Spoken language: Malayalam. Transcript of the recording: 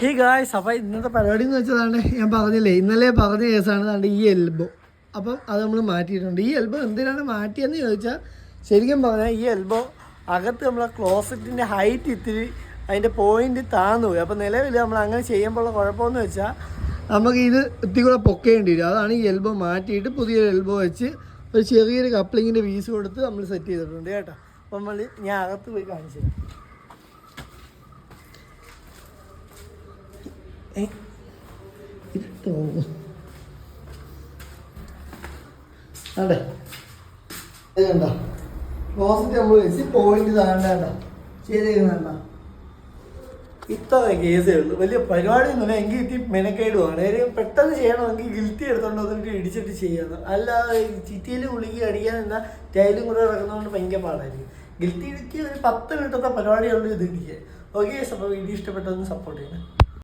ഈ ഗായ്സ് അപ്പോൾ ഇന്നത്തെ പരിപാടി എന്ന് വെച്ചതാണ് ഞാൻ പറഞ്ഞില്ലേ, ഇന്നലെ പറഞ്ഞ കേസാണ് ഈ എൽബോ. അപ്പം അത് നമ്മൾ മാറ്റിയിട്ടുണ്ട്. ഈ എൽബോ എന്തിനാണ് മാറ്റിയെന്ന് ചോദിച്ചാൽ, ശരിക്കും പറഞ്ഞാൽ ഈ എൽബോ അകത്ത് നമ്മളെ ക്ലോസറ്റിൻ്റെ ഹൈറ്റ് ഇത്തിരി അതിൻ്റെ പോയിന്റ് താന്നു പോയി. അപ്പോൾ നിലവിൽ നമ്മൾ അങ്ങനെ ചെയ്യുമ്പോഴുള്ള കുഴപ്പമെന്ന് വെച്ചാൽ നമുക്ക് ഇത് ഇത്തിരി കൂടെ പൊക്കേണ്ടി വരും. അതാണ് ഈ എൽബോ മാറ്റിയിട്ട് പുതിയൊരു എൽബോ വെച്ച് ഒരു ചെറിയൊരു കപ്ലിങ്ങിൻ്റെ പീസ് കൊടുത്ത് നമ്മൾ സെറ്റ് ചെയ്തിട്ടുണ്ട് കേട്ടോ. അപ്പം ഞാൻ അകത്ത് പോയി കാണിച്ചു തരാം. അതെ ഇത് കണ്ടോ, ക്ലോസറ്റ് നമ്മൾ വെച്ച് പോയിന്റ് താണ്ടേണ്ട ചെയ്തേക്കുന്നുണ്ട. ഇത്ര കേസേ ഉള്ളൂ, വലിയ പരിപാടിയൊന്നുമില്ല. എങ്കിൽ ഇത്തി മെനക്കേടുമാണ്. കാര്യം പെട്ടെന്ന് ചെയ്യണമെങ്കിൽ ഗിൽറ്റി എടുത്തോണ്ട് വന്നിട്ട് ഇടിച്ചിട്ട് ചെയ്യാന്ന്. അല്ലാതെ ചിറ്റിയിൽ കുളിക്ക് അടിക്കാൻ എന്നാൽ ടൈലും കൂടെ ഇറങ്ങുന്നതുകൊണ്ട് ഭയങ്കര പാടായിരിക്കും. ഗിൽറ്റി ഇടിക്ക് ഒരു 10 മിനിറ്റത്തെ പരിപാടിയുള്ളൂ ഇത് ഇടിക്കാൻ. ഓക്കെ, അപ്പോൾ വീഡിയോ ഇഷ്ടപ്പെട്ടൊന്ന് സപ്പോർട്ട് ചെയ്യണം.